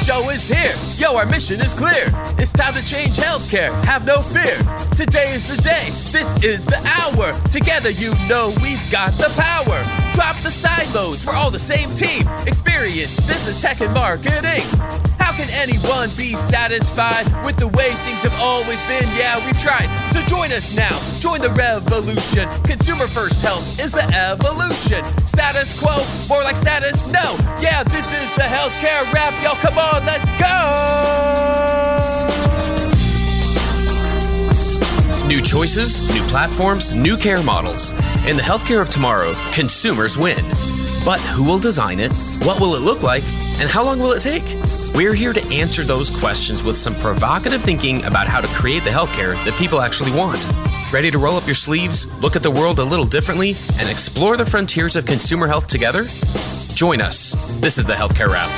show is here. Yo, our mission is clear. It's time to change healthcare. Have no fear. Today is the day. This is the hour. Together, you know we've got the power. Drop the silos. We're all the same team. Experience, business, tech, and marketing. How can anyone be satisfied with the way things have always been? Yeah, we've tried. So join us now. Join the revolution. Consumer first health is the evolution. Status quo, more like status no. Yeah, this is the healthcare rap. Y'all, come on, let's go. New choices, new platforms, new care models. In the healthcare of tomorrow, consumers win. But who will design it? What will it look like? And how long will it take? We're here to answer those questions with some provocative thinking about how to create the healthcare that people actually want. Ready to roll up your sleeves, look at the world a little differently, and explore the frontiers of consumer health together? Join us. This is the Healthcare Wrap.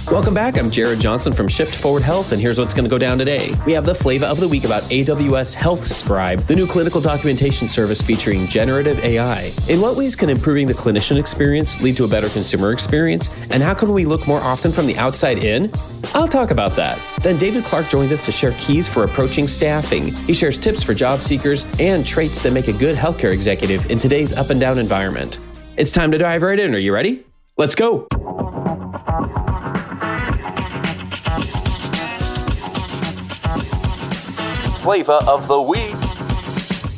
Welcome back. I'm Jared Johnson from Shift Forward Health, and here's what's going to go down today. We have the flavor of the week about AWS Health Scribe, the new clinical documentation service featuring generative AI. In what ways can improving the clinician experience lead to a better consumer experience? And how can we look more often from the outside in? I'll talk about that. Then David Clark joins us to share keys for approaching staffing. He shares tips for job seekers and traits that make a good healthcare executive in today's up and down environment. It's time to dive right in. Are you ready? Let's go. Flavor of the week.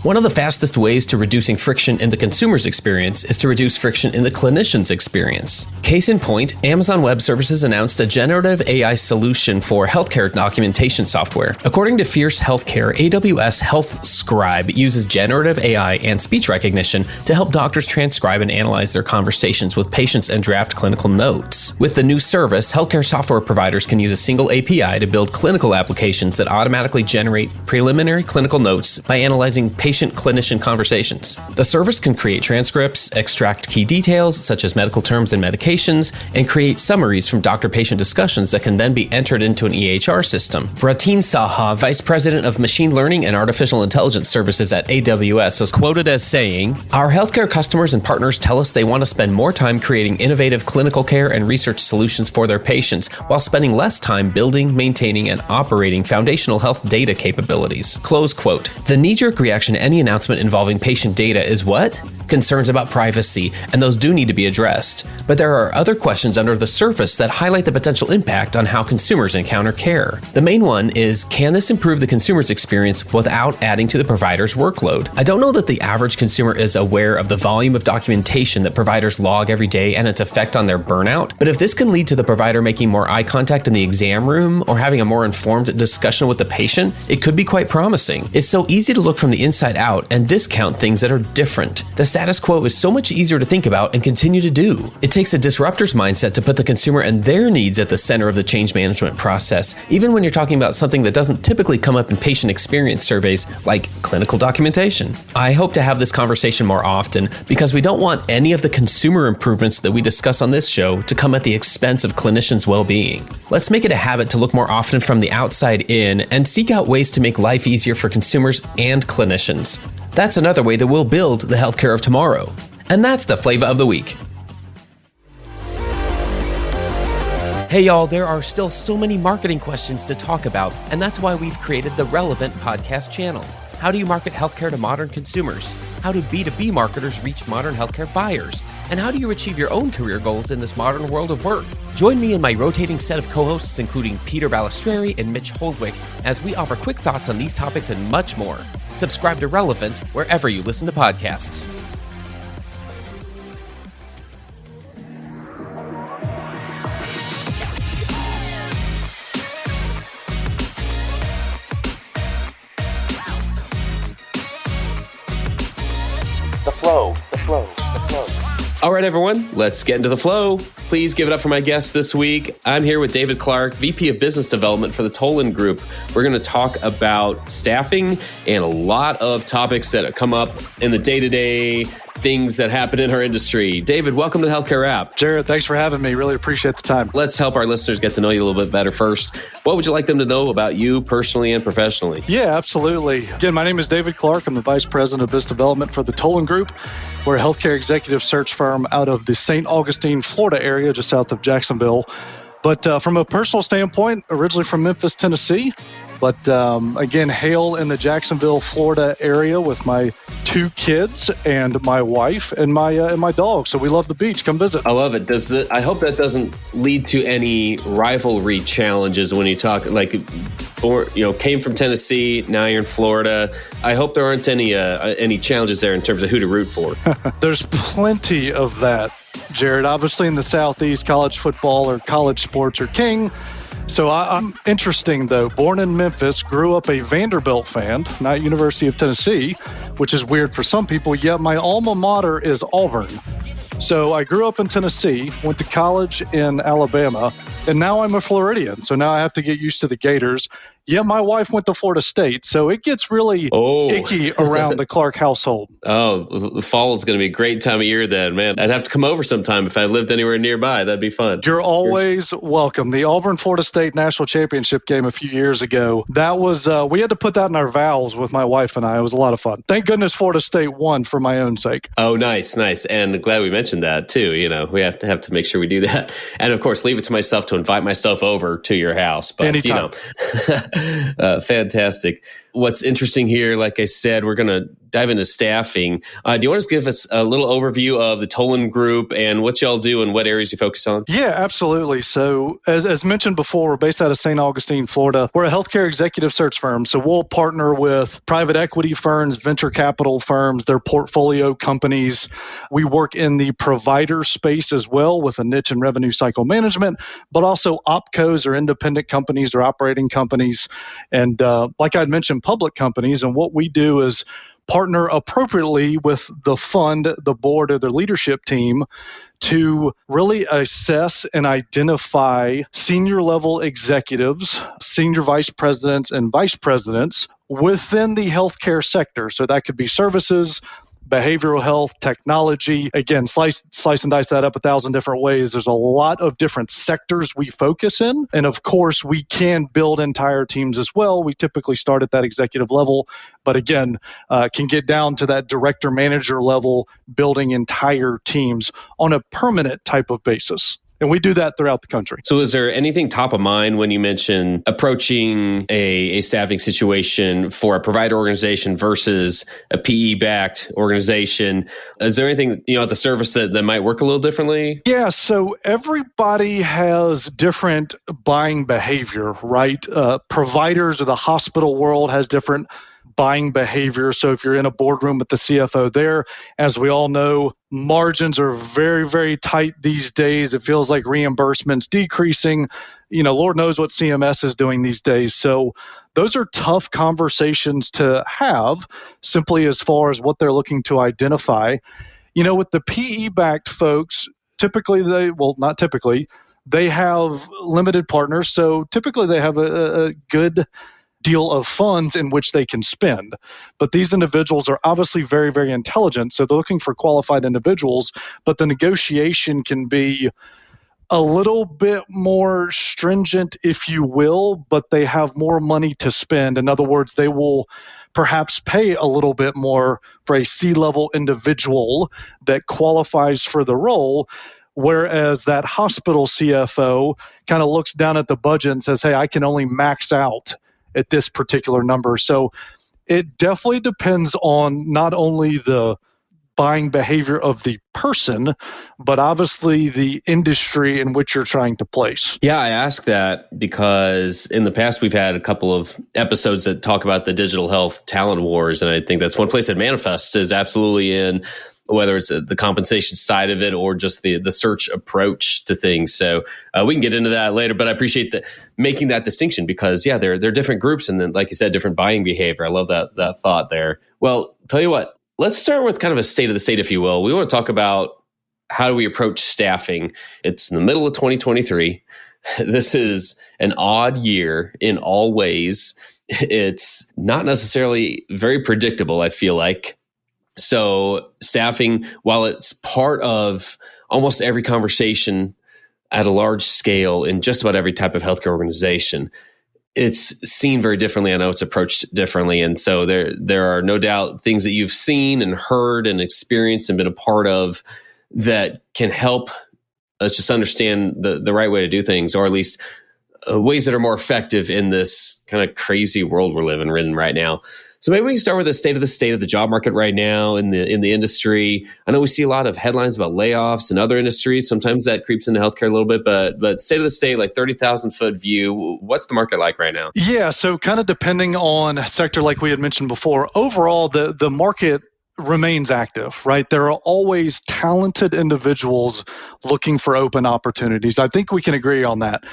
One of the fastest ways to reducing friction in the consumer's experience is to reduce friction in the clinician's experience. Case in point, Amazon Web Services announced a generative AI solution for healthcare documentation software. According to Fierce Healthcare, AWS Health Scribe uses generative AI and speech recognition to help doctors transcribe and analyze their conversations with patients and draft clinical notes. With the new service, healthcare software providers can use a single API to build clinical applications that automatically generate preliminary clinical notes by analyzing patient-clinician conversations. The service can create transcripts, extract key details such as medical terms and medications, and create summaries from doctor-patient discussions that can then be entered into an EHR system. Bratin Saha, Vice President of Machine Learning and Artificial Intelligence Services at AWS, was quoted as saying, "Our healthcare customers and partners tell us they want to spend more time creating innovative clinical care and research solutions for their patients while spending less time building, maintaining, and operating foundational health data capabilities." Close quote. The knee-jerk reaction to any announcement involving patient data is what? Concerns about privacy, and those do need to be addressed. But there are other questions under the surface that highlight the potential impact on how consumers encounter care. The main one is, can this improve the consumer's experience without adding to the provider's workload? I don't know that the average consumer is aware of the volume of documentation that providers log every day and its effect on their burnout, but if this can lead to the provider making more eye contact in the exam room or having a more informed discussion with the patient, it could be quite promising. It's so easy to look from the inside out and discount things that are different. The status quo is so much easier to think about and continue to do. It takes a disruptor's mindset to put the consumer and their needs at the center of the change management process, even when you're talking about something that doesn't typically come up in patient experience surveys like clinical documentation. I hope to have this conversation more often because we don't want any of the consumer improvements that we discuss on this show to come at the expense of clinicians' well-being. Let's make it a habit to look more often from the outside in and seek out ways to make life easier for consumers and clinicians. That's another way that we'll build the healthcare of tomorrow. And that's the flavor of the week. Hey y'all, there are still so many marketing questions to talk about, and that's why we've created the Relevant podcast channel. How do you market healthcare to modern consumers? How do B2B marketers reach modern healthcare buyers? And how do you achieve your own career goals in this modern world of work? Join me and my rotating set of co-hosts, including Peter Balistreri and Mitch Holdwick, as we offer quick thoughts on these topics and much more. Subscribe to Relevant wherever you listen to podcasts. The flow. All right, everyone, let's get into the flow. Please give it up for my guest this week. I'm here with David Clark, VP of Business Development for the Tolan Group. We're going to talk about staffing and a lot of topics that come up in the day-to-day things that happen in our industry. David, welcome to the Healthcare Wrap. Jared, thanks for having me. Really appreciate the time. Let's help our listeners get to know you a little bit better first. What would you like them to know about you personally and professionally? Yeah, absolutely. Again, my name is David Clark. I'm the Vice President of Business Development for the Tolan Group. We're a healthcare executive search firm out of the St. Augustine, Florida area, just south of Jacksonville. But from a personal standpoint, originally from Memphis, Tennessee, but again, hail in the Jacksonville, Florida area with my 2 kids and my wife and my dog. So we love the beach. Come visit. I love it. I hope that doesn't lead to any rivalry challenges when you talk came from Tennessee, now you're in Florida. I hope there aren't any challenges there in terms of who to root for. There's plenty of that, Jared. Obviously in the Southeast, college football or college sports are king. So I'm interesting, though. Born in Memphis, grew up a Vanderbilt fan, not University of Tennessee, which is weird for some people, yet my alma mater is Auburn. So I grew up in Tennessee, went to college in Alabama, and now I'm a Floridian. So now I have to get used to the Gators. Yeah, my wife went to Florida State, so it gets really icky around the Clark household. Oh, the fall is going to be a great time of year then, man. I'd have to come over sometime if I lived anywhere nearby. That'd be fun. You're always welcome. The Auburn-Florida State National Championship game a few years ago, that was, we had to put that in our vows with my wife and I. It was a lot of fun. Thank goodness Florida State won for my own sake. Oh, nice. And glad we mentioned that too. You know, we have to make sure we do that. And of course, leave it to myself to invite myself over to your house. But, anytime. Fantastic. What's interesting here, like I said, we're going to dive into staffing. Do you want to give us a little overview of the Tolan Group and what y'all do and what areas you focus on? Yeah, absolutely. So as mentioned before, we're based out of St. Augustine, Florida. We're a healthcare executive search firm. So we'll partner with private equity firms, venture capital firms, their portfolio companies. We work in the provider space as well with a niche in revenue cycle management, but also opcos or independent companies or operating companies. And like I'd mentioned, public companies. And what we do is partner appropriately with the fund, the board, or the leadership team to really assess and identify senior level executives, senior vice presidents, and vice presidents within the healthcare sector. So that could be services, behavioral health, technology. Again, slice and dice that up 1,000 different ways. There's a lot of different sectors we focus in. And of course, we can build entire teams as well. We typically start at that executive level, but again, can get down to that director manager level, building entire teams on a permanent type of basis. And we do that throughout the country. So is there anything top of mind when you mention approaching a staffing situation for a provider organization versus a PE-backed organization? Is there anything, at the surface that might work a little differently? Yeah, so everybody has different buying behavior, right? Providers or the hospital world has different buying behavior. So if you're in a boardroom with the CFO there, as we all know, margins are very, very tight these days. It feels like reimbursements decreasing. Lord knows what CMS is doing these days. So those are tough conversations to have simply as far as what they're looking to identify. With the PE-backed folks, they have limited partners. So typically they have a good deal of funds in which they can spend. But these individuals are obviously very, very intelligent. So they're looking for qualified individuals, but the negotiation can be a little bit more stringent, if you will, but they have more money to spend. In other words, they will perhaps pay a little bit more for a C-level individual that qualifies for the role. Whereas that hospital CFO kind of looks down at the budget and says, hey, I can only max out at this particular number. So it definitely depends on not only the buying behavior of the person, but obviously the industry in which you're trying to place. Yeah, I ask that because in the past we've had a couple of episodes that talk about the digital health talent wars, and I think that's one place that manifests is absolutely in whether it's the compensation side of it or just the search approach to things. So we can get into that later, but I appreciate making that distinction because, yeah, they're different groups and then, like you said, different buying behavior. I love that thought there. Well, tell you what, let's start with kind of a state of the state, if you will. We want to talk about how do we approach staffing. It's in the middle of 2023. This is an odd year in all ways. It's not necessarily very predictable, I feel like. So staffing, while it's part of almost every conversation at a large scale in just about every type of healthcare organization, it's seen very differently. I know it's approached differently. And so there are no doubt things that you've seen and heard and experienced and been a part of that can help us just understand the right way to do things, or at least ways that are more effective in this kind of crazy world we're living in right now. So maybe we can start with the state of the job market right now in the industry. I know we see a lot of headlines about layoffs in other industries. Sometimes that creeps into healthcare a little bit, but state of the state, like 30,000 foot view, what's the market like right now? Yeah, so kind of depending on sector, like we had mentioned before, overall the market remains active, right? There are always talented individuals looking for open opportunities. I think we can agree on that.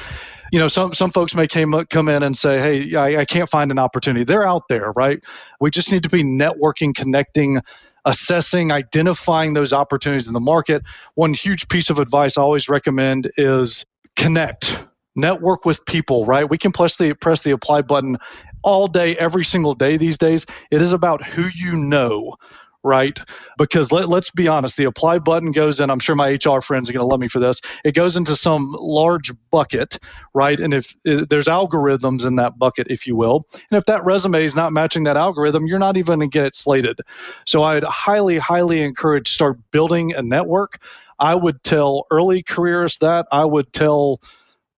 Some folks may come in and say, hey, I can't find an opportunity. They're out there, right? We just need to be networking, connecting, assessing, identifying those opportunities in the market. One huge piece of advice I always recommend is connect, network with people, right? We can press the apply button all day, every single day these days. It is about who you know, right? Because let's be honest, the apply button goes in, I'm sure my HR friends are going to love me for this, it goes into some large bucket, right? And if there's algorithms in that bucket, if you will, and if that resume is not matching that algorithm, you're not even going to get it slated. So I'd highly, highly encourage start building a network. I would tell early careerists that. I would tell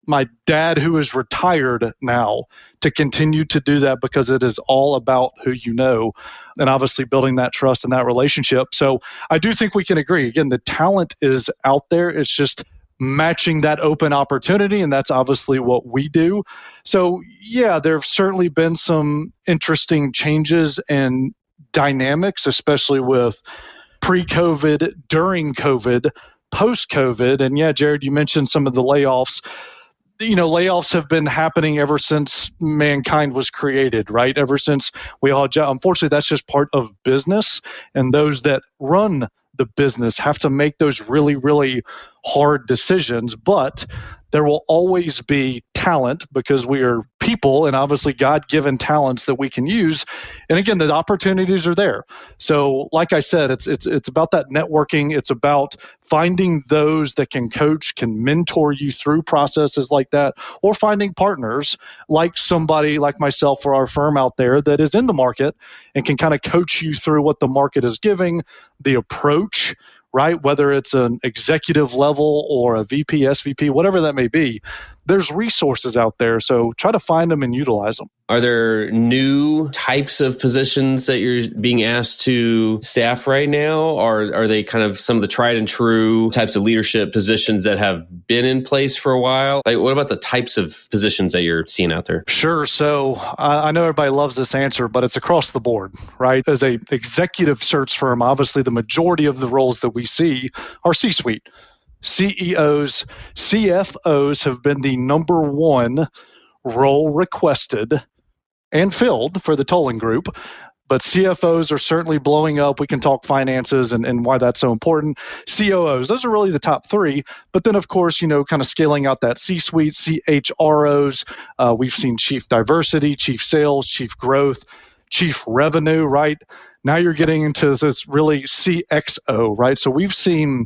my dad, who is retired now, to continue to do that, because it is all about who you know, and obviously building that trust and that relationship. So I do think we can agree. Again, the talent is out there. It's just matching that open opportunity, and that's obviously what we do. So yeah, there have certainly been some interesting changes and dynamics, especially with pre-COVID, during COVID, post-COVID. And yeah, Jared, you mentioned some of the layoffs. Layoffs have been happening ever since mankind was created, right? Ever since we all, unfortunately, that's just part of business. And those that run the business have to make those really, really hard decisions. But there will always be talent, because we are people, and obviously God-given talents that we can use. And again, the opportunities are there. So like I said, it's about that networking. It's about finding those that can coach, can mentor you through processes like that, or finding partners like somebody like myself or our firm out there that is in the market and can kind of coach you through what the market is giving, the approach, right? Whether it's an executive level or a VP, SVP, whatever that may be, there's resources out there. So try to find them and utilize them. Are there new types of positions that you're being asked to staff right now? Or are they kind of some of the tried and true types of leadership positions that have been in place for a while? Like, what about the types of positions that you're seeing out there? Sure. So I know everybody loves this answer, but it's across the board, right? As a executive search firm, obviously the majority of the roles that we see are C-suite. CEOs, CFOs have been the number one role requested and filled for the Tollin Group. But CFOs are certainly blowing up. We can talk finances and why that's so important. COOs, those are really the top three. But then, of course, kind of scaling out that C-suite, CHROs. We've seen chief diversity, chief sales, chief growth, chief revenue, right? Now you're getting into this really CXO, right? So we've seen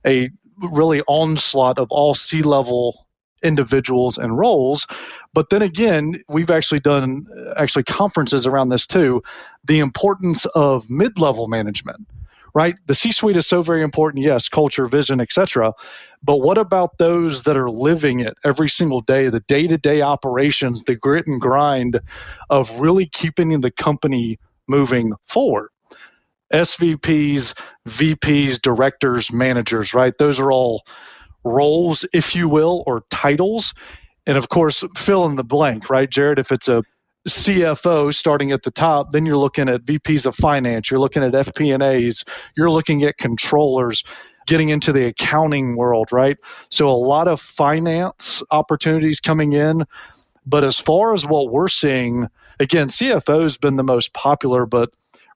a really onslaught of all C-level individuals and roles. But then again, we've actually done conferences around this too, the importance of mid-level management, right? The C-suite is so very important, yes, culture, vision, etc. But what about those that are living it every single day, the day-to-day operations, the grit and grind of really keeping the company moving forward? SVPs, VPs, directors, managers, right? Those are all roles, if you will, or titles. And of course, fill in the blank, right, Jared? If it's a CFO starting at the top, then you're looking at VPs of finance, you're looking at FP&As, you're looking at controllers, getting into the accounting world, right? So a lot of finance opportunities coming in. But as far as what we're seeing, again, CFO has been the most popular, but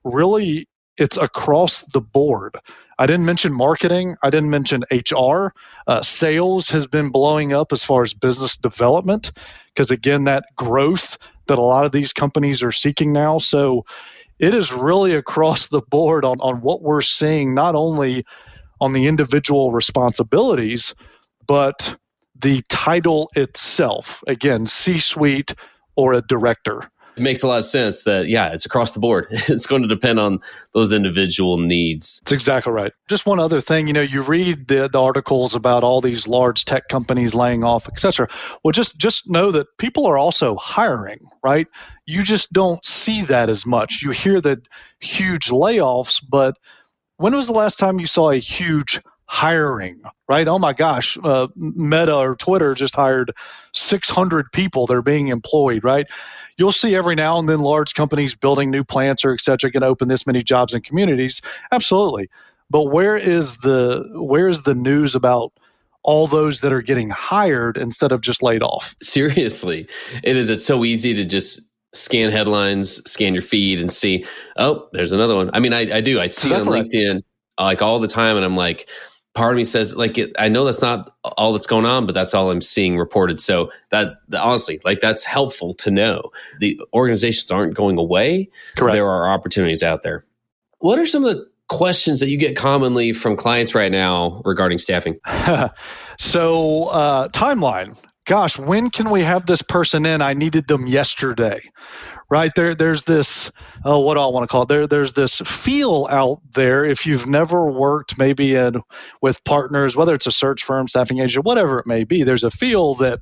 really it's across the board. I didn't mention marketing. I didn't mention HR. Sales has been blowing up as far as business development, because again, that growth that a lot of these companies are seeking now. So it is really across the board on what we're seeing, not only on the individual responsibilities, but the title itself. Again, C-suite or a director. It makes a lot of sense that, it's across the board. It's going to depend on those individual needs. That's exactly right. Just one other thing, you read the articles about all these large tech companies laying off, et cetera. Well, just know that people are also hiring, right? You just don't see that as much. You hear the huge layoffs, but when was the last time you saw a huge hiring, right? Oh my gosh, Meta or Twitter just hired 600 people. They're being employed, right? You'll see every now and then large companies building new plants or et cetera can open this many jobs in communities. Absolutely. But where is the news about all those that are getting hired instead of just laid off? Seriously, it is. It's so easy to just scan headlines, scan your feed and see, oh, there's another one. I mean, I do. I see it on LinkedIn like all the time. And I'm like, part of me says, I know that's not all that's going on, but that's all I'm seeing reported. So that honestly, that's helpful to know. The organizations aren't going away. Correct. There are opportunities out there. What are some of the questions that you get commonly from clients right now regarding staffing? So timeline. Gosh, when can we have this person in? I needed them yesterday. Right there's this, what do I want to call it? There's this feel out there. If you've never worked maybe with partners, whether it's a search firm, staffing agent, whatever it may be, there's a feel that,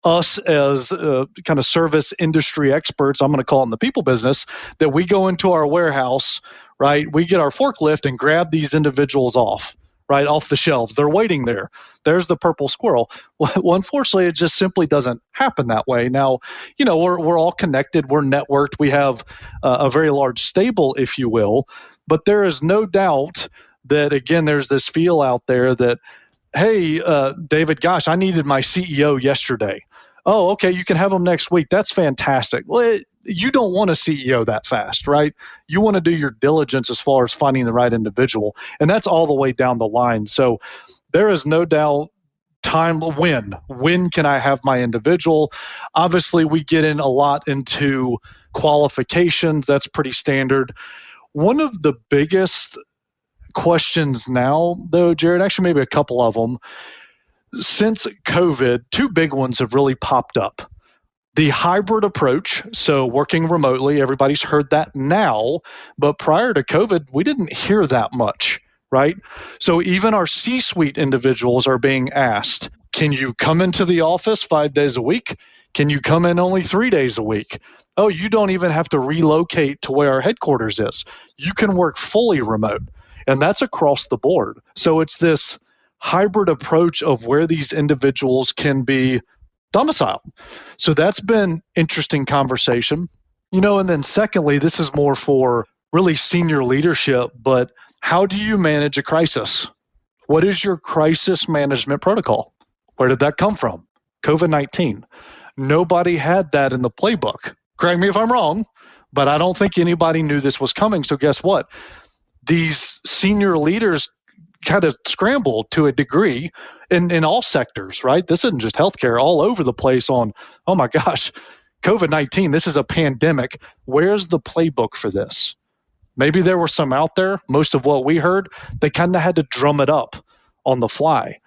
us as kind of service industry experts, I'm going to call it in the people business, that we go into our warehouse, right? We get our forklift and grab these individuals off the shelves. They're waiting there. There's the purple squirrel. Well, unfortunately, it just simply doesn't happen that way. Now, we're all connected. We're networked. We have a very large stable, if you will. But there is no doubt that, again, there's this feel out there that, hey, David, gosh, I needed my CEO yesterday. Oh, okay, you can have them next week. That's fantastic. Well, you don't want a CEO that fast, right? You want to do your diligence as far as finding the right individual, and that's all the way down the line. So there is no doubt time. When can I have my individual? Obviously, we get in a lot into qualifications. That's pretty standard. One of the biggest questions now, though, Jared, actually maybe a couple of them, since COVID, two big ones have really popped up. The hybrid approach, so working remotely, everybody's heard that now, but prior to COVID, we didn't hear that much, right? So even our C-suite individuals are being asked, can you come into the office 5 days a week? Can you come in only 3 days a week? Oh, you don't even have to relocate to where our headquarters is. You can work fully remote, and that's across the board. So it's this hybrid approach of where these individuals can be domiciled. So that's been interesting conversation. And then secondly, this is more for really senior leadership, but how do you manage a crisis? What is your crisis management protocol? Where did that come from? COVID-19. Nobody had that in the playbook. Correct me if I'm wrong, but I don't think anybody knew this was coming. So guess what? These senior leaders kind of scrambled to a degree in all sectors, right? This isn't just healthcare, all over the place on, oh my gosh, COVID-19, this is a pandemic. Where's the playbook for this? Maybe there were some out there. Most of what we heard, they kind of had to drum it up on the fly.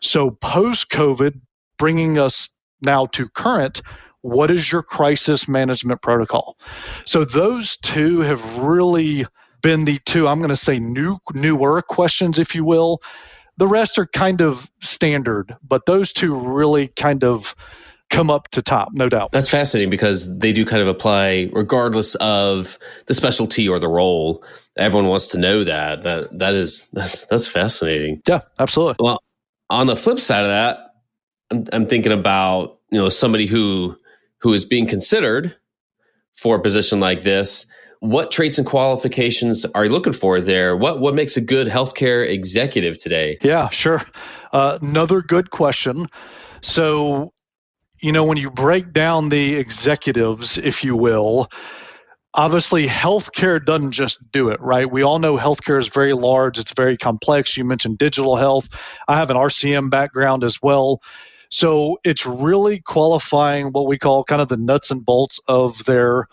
So post-COVID, bringing us now to current, what is your crisis management protocol? So those two have really been the two, I'm going to say newer questions, if you will. The rest are kind of standard, but those two really kind of come up to top, no doubt. That's fascinating because they do kind of apply regardless of the specialty or the role. Everyone wants to know that. That's fascinating. Yeah, absolutely. Well, on the flip side of that, I'm thinking about somebody who is being considered for a position like this. What traits and qualifications are you looking for there? What makes a good healthcare executive today? Yeah, sure. Another good question. So, when you break down the executives, if you will, obviously healthcare doesn't just do it, right? We all know healthcare is very large. It's very complex. You mentioned digital health. I have an RCM background as well. So it's really qualifying what we call kind of the nuts and bolts of their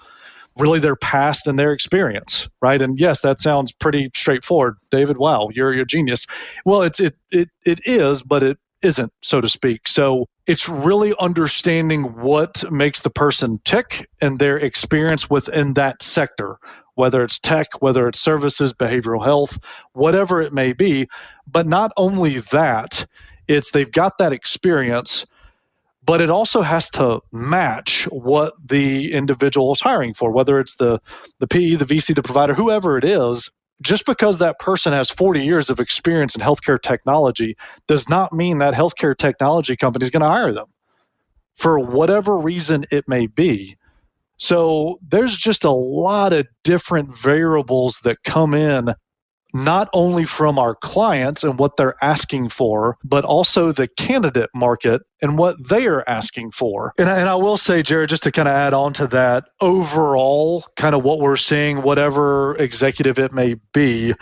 really their past and their experience, right? And yes, that sounds pretty straightforward. David, wow, you're a genius. Well, it is, but it isn't, so to speak. So it's really understanding what makes the person tick and their experience within that sector, whether it's tech, whether it's services, behavioral health, whatever it may be. But not only that, it's they've got that experience, but it also has to match what the individual is hiring for, whether it's the PE, the VC, the provider, whoever it is. Just because that person has 40 years of experience in healthcare technology does not mean that healthcare technology company is going to hire them for whatever reason it may be. So there's just a lot of different variables that come in, not only from our clients and what they're asking for, but also the candidate market and what they are asking for. And I will say, Jared, just to kind of add on to that, overall, kind of what we're seeing, whatever executive it may be,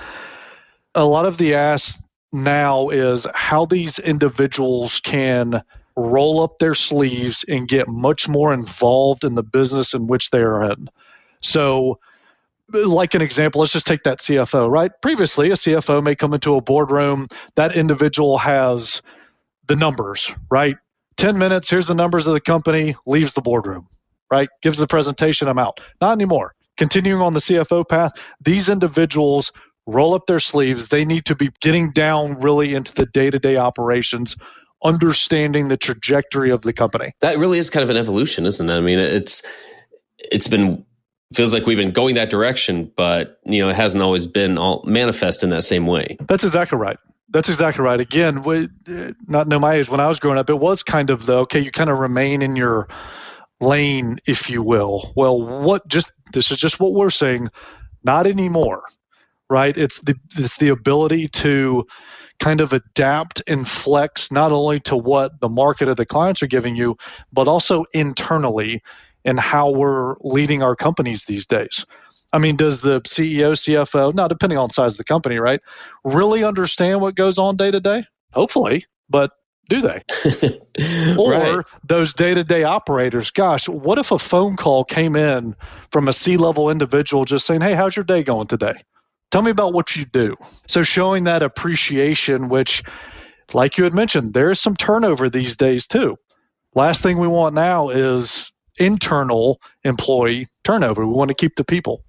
a lot of the ask now is how these individuals can roll up their sleeves and get much more involved in the business in which they are in. So, like an example, let's just take that CFO, right? Previously, a CFO may come into a boardroom. That individual has the numbers, right? 10 minutes, here's the numbers of the company, leaves the boardroom, right? Gives the presentation, I'm out. Not anymore. Continuing on the CFO path, these individuals roll up their sleeves. They need to be getting down really into the day-to-day operations, understanding the trajectory of the company. That really is kind of an evolution, isn't it? I mean, it's been... feels like we've been going that direction, but it hasn't always been all manifest in that same way. That's exactly right. Again, not know my age, when I was growing up, it was kind of you kind of remain in your lane, if you will. Well, this is just what we're saying. Not anymore, right? It's the ability to kind of adapt and flex not only to what the market or the clients are giving you, but also internally and how we're leading our companies these days. I mean, does the CEO, CFO, now depending on the size of the company, right, really understand what goes on day to day? Hopefully, but do they? Or right. Those day-to-day operators, gosh, what if a phone call came in from a C-level individual just saying, hey, how's your day going today? Tell me about what you do. So showing that appreciation, which, like you had mentioned, there is some turnover these days too. Last thing we want now is internal employee turnover. We want to keep the people,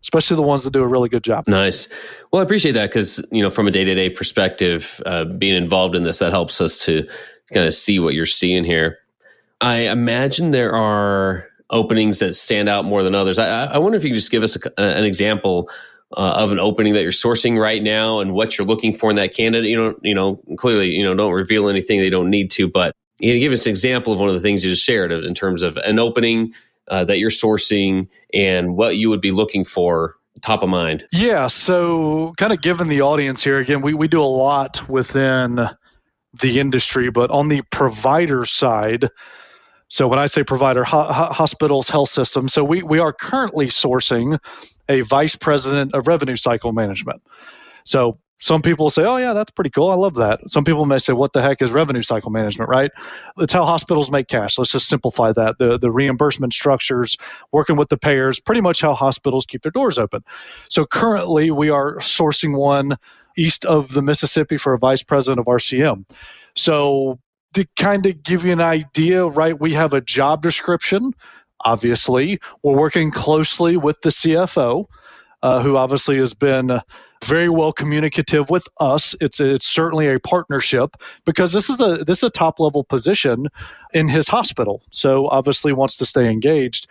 especially the ones that do a really good job. Nice. Well, I appreciate that because, from a day-to-day perspective, being involved in this, that helps us to kind of see what you're seeing here. I imagine there are openings that stand out more than others. I wonder if you could just give us an example of an opening that you're sourcing right now and what you're looking for in that candidate. Clearly, don't reveal anything they don't need to, but give us an example of one of the things you just shared in terms of an opening that you're sourcing and what you would be looking for top of mind. Yeah. So kind of given the audience here, again, we do a lot within the industry, but on the provider side, so when I say provider, hospitals, health systems, so we are currently sourcing a vice president of revenue cycle management. So some people say, oh, yeah, that's pretty cool. I love that. Some people may say, what the heck is revenue cycle management, right? It's how hospitals make cash. Let's just simplify that. The reimbursement structures, working with the payers, pretty much how hospitals keep their doors open. So currently, we are sourcing one east of the Mississippi for a vice president of RCM. So to kind of give you an idea, right, we have a job description. Obviously, we're working closely with the CFO, who obviously has been very well communicative with us. It's certainly a partnership because this is a top level position in his hospital. So obviously wants to stay engaged.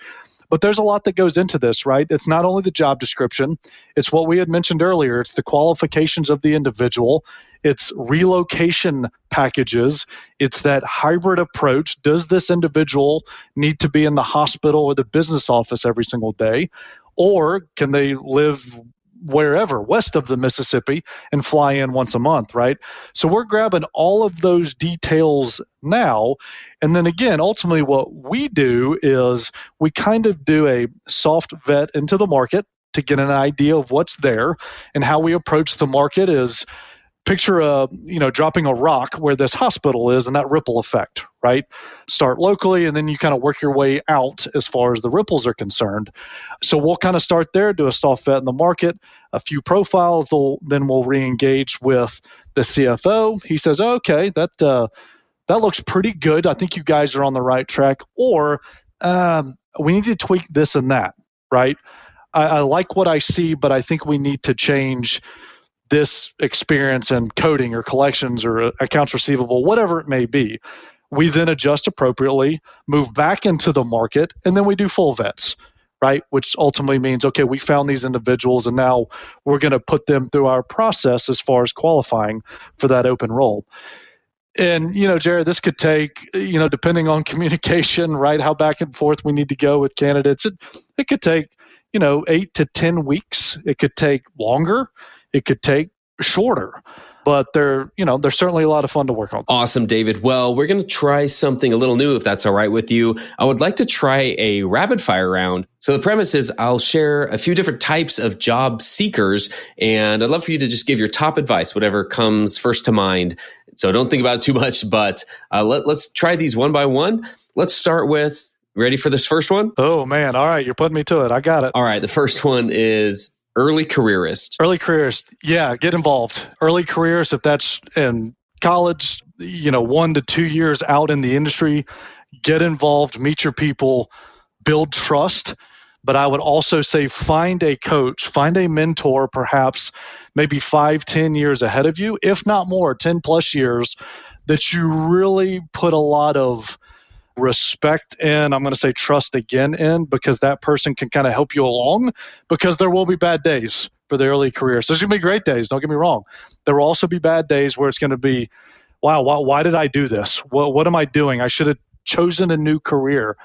But there's a lot that goes into this, right? It's not only the job description. It's what we had mentioned earlier. It's the qualifications of the individual. It's relocation packages. It's that hybrid approach. Does this individual need to be in the hospital or the business office every single day? Or can they live wherever, west of the Mississippi, and fly in once a month, right? So we're grabbing all of those details now. And then again, ultimately what we do is we kind of do a soft vet into the market to get an idea of what's there. And how we approach the market is picture dropping a rock where this hospital is and that ripple effect, right? Start locally and then you kind of work your way out as far as the ripples are concerned. So we'll kind of start there, do a soft vet in the market, a few profiles, then we'll re-engage with the CFO. He says, okay, that looks pretty good. I think you guys are on the right track. Or we need to tweak this and that, right? I like what I see, but I think we need to change this experience in coding or collections or accounts receivable, whatever it may be. We then adjust appropriately, move back into the market, and then we do full vets, right? Which ultimately means, okay, we found these individuals and now we're going to put them through our process as far as qualifying for that open role. And, Jared, this could take, depending on communication, right, how back and forth we need to go with candidates, it could take, 8 to 10 weeks. It could take longer. It could take shorter, but they're certainly a lot of fun to work on. Awesome, David. Well, we're going to try something a little new, if that's all right with you. I would like to try a rapid fire round. So the premise is I'll share a few different types of job seekers, and I'd love for you to just give your top advice, whatever comes first to mind. So don't think about it too much, but let's try these one by one. Let's start with, ready for this first one? Oh, man. All right. You're putting me to it. I got it. All right. The first one is early careerist. Early careerist. Yeah, get involved. Early careerist, if that's in college, 1 to 2 years out in the industry, get involved, meet your people, build trust. But I would also say find a coach, find a mentor, perhaps maybe 5-10 years ahead of you, if not more, 10 plus years, that you really put a lot of respect in, I'm going to say trust again in, because that person can kind of help you along, because there will be bad days for the early career. So there's going to be great days, don't get me wrong. There will also be bad days where it's going to be, wow, why did I do this? What am I doing? I should have chosen a new career.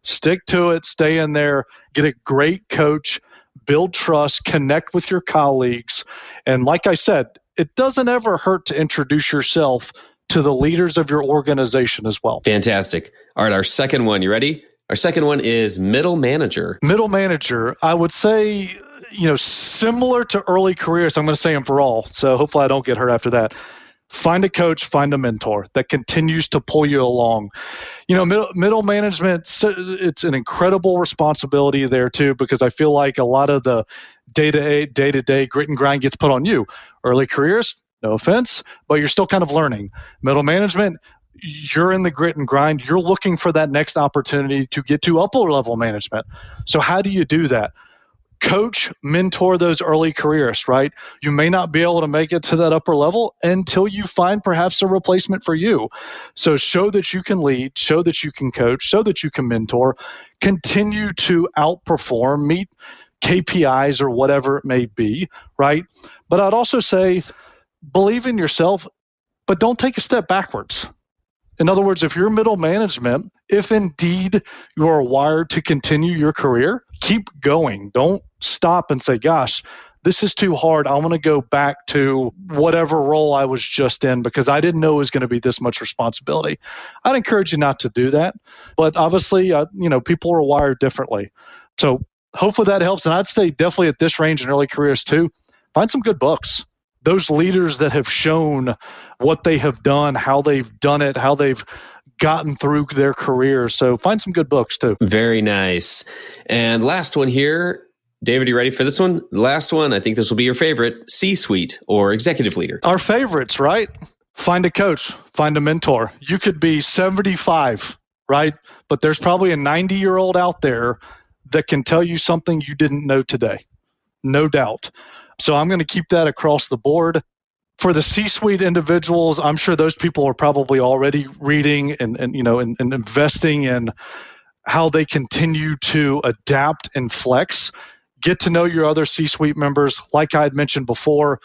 Stick to it, stay in there, get a great coach, build trust, connect with your colleagues. And like I said, it doesn't ever hurt to introduce yourself to the leaders of your organization as well. Fantastic. All right, our second one, you ready? Our second one is middle manager. Middle manager, I would say, similar to early careers, I'm going to say them for all. So hopefully I don't get hurt after that. Find a coach, find a mentor that continues to pull you along. Middle management, it's an incredible responsibility there too, because I feel like a lot of the day-to-day grit and grind gets put on you. Early careers, no offense, but you're still kind of learning. Middle management, you're in the grit and grind. You're looking for that next opportunity to get to upper level management. So how do you do that? Coach, mentor those early careers, right? You may not be able to make it to that upper level until you find perhaps a replacement for you. So show that you can lead, show that you can coach, show that you can mentor, continue to outperform, meet KPIs or whatever it may be, right? But I'd also say believe in yourself, but don't take a step backwards. In other words, if you're middle management, if indeed you are wired to continue your career, keep going. Don't stop and say, gosh, this is too hard. I want to go back to whatever role I was just in because I didn't know it was going to be this much responsibility. I'd encourage you not to do that. But obviously, people are wired differently. So hopefully that helps. And I'd say definitely at this range in early careers too, find some good books. Those leaders that have shown what they have done, how they've done it, how they've gotten through their careers. So find some good books too. Very nice. And last one here. David, you ready for this one? The last one, I think this will be your favorite, C-suite or executive leader. Our favorites, right? Find a coach, find a mentor. You could be 75, right? But there's probably a 90-year-old out there that can tell you something you didn't know today. No doubt. So I'm going to keep that across the board. For the C-suite individuals, I'm sure those people are probably already reading and investing in how they continue to adapt and flex. Get to know your other C-suite members. Like I had mentioned before,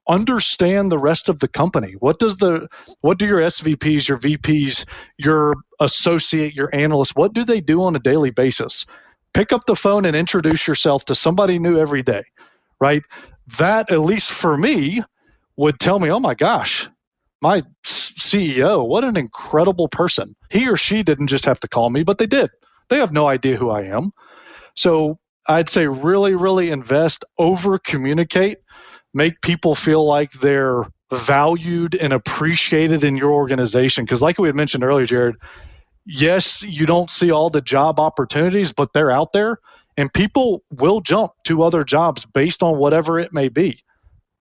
understand the rest of the company. What do your SVPs, your VPs, your associate, your analyst, what do they do on a daily basis? Pick up the phone and introduce yourself to somebody new every day, right? That, at least for me, would tell me, oh my gosh, my CEO, what an incredible person. He or she didn't just have to call me, but they did. They have no idea who I am. So I'd say really, really invest, over communicate, make people feel like they're valued and appreciated in your organization. Because like we had mentioned earlier, Jared, yes, you don't see all the job opportunities, but they're out there, and people will jump to other jobs based on whatever it may be,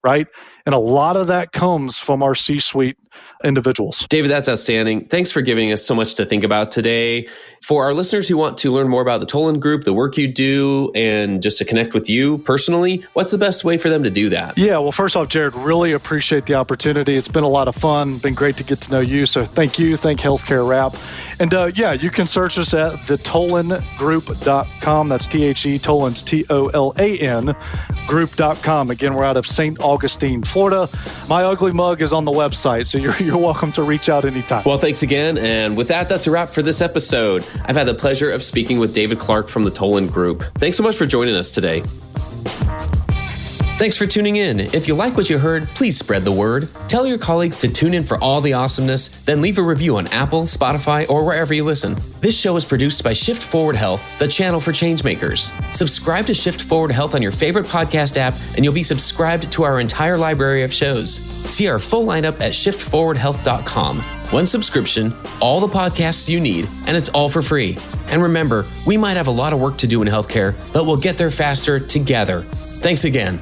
right? And a lot of that comes from our C-suite individuals. David, that's outstanding. Thanks for giving us so much to think about today. For our listeners who want to learn more about the Toland Group, the work you do, and just to connect with you personally, what's the best way for them to do that? Yeah, well, first off, Jared, really appreciate the opportunity. It's been a lot of fun. Been great to get to know you. So thank you. Thank Healthcare Wrap. And yeah, you can search us at thetolandgroup.com. That's T-H-E, Toland's T-O-L-A-N, group.com. Again, we're out of St. Augustine, Florida. My ugly mug is on the website, so you're welcome to reach out anytime. Well, thanks again. And with that, that's a wrap for this episode. I've had the pleasure of speaking with David Clark from the Toland Group. Thanks so much for joining us today. Thanks for tuning in. If you like what you heard, please spread the word. Tell your colleagues to tune in for all the awesomeness, then leave a review on Apple, Spotify, or wherever you listen. This show is produced by Shift Forward Health, the channel for changemakers. Subscribe to Shift Forward Health on your favorite podcast app, and you'll be subscribed to our entire library of shows. See our full lineup at shiftforwardhealth.com. One subscription, all the podcasts you need, and it's all for free. And remember, we might have a lot of work to do in healthcare, but we'll get there faster together. Thanks again.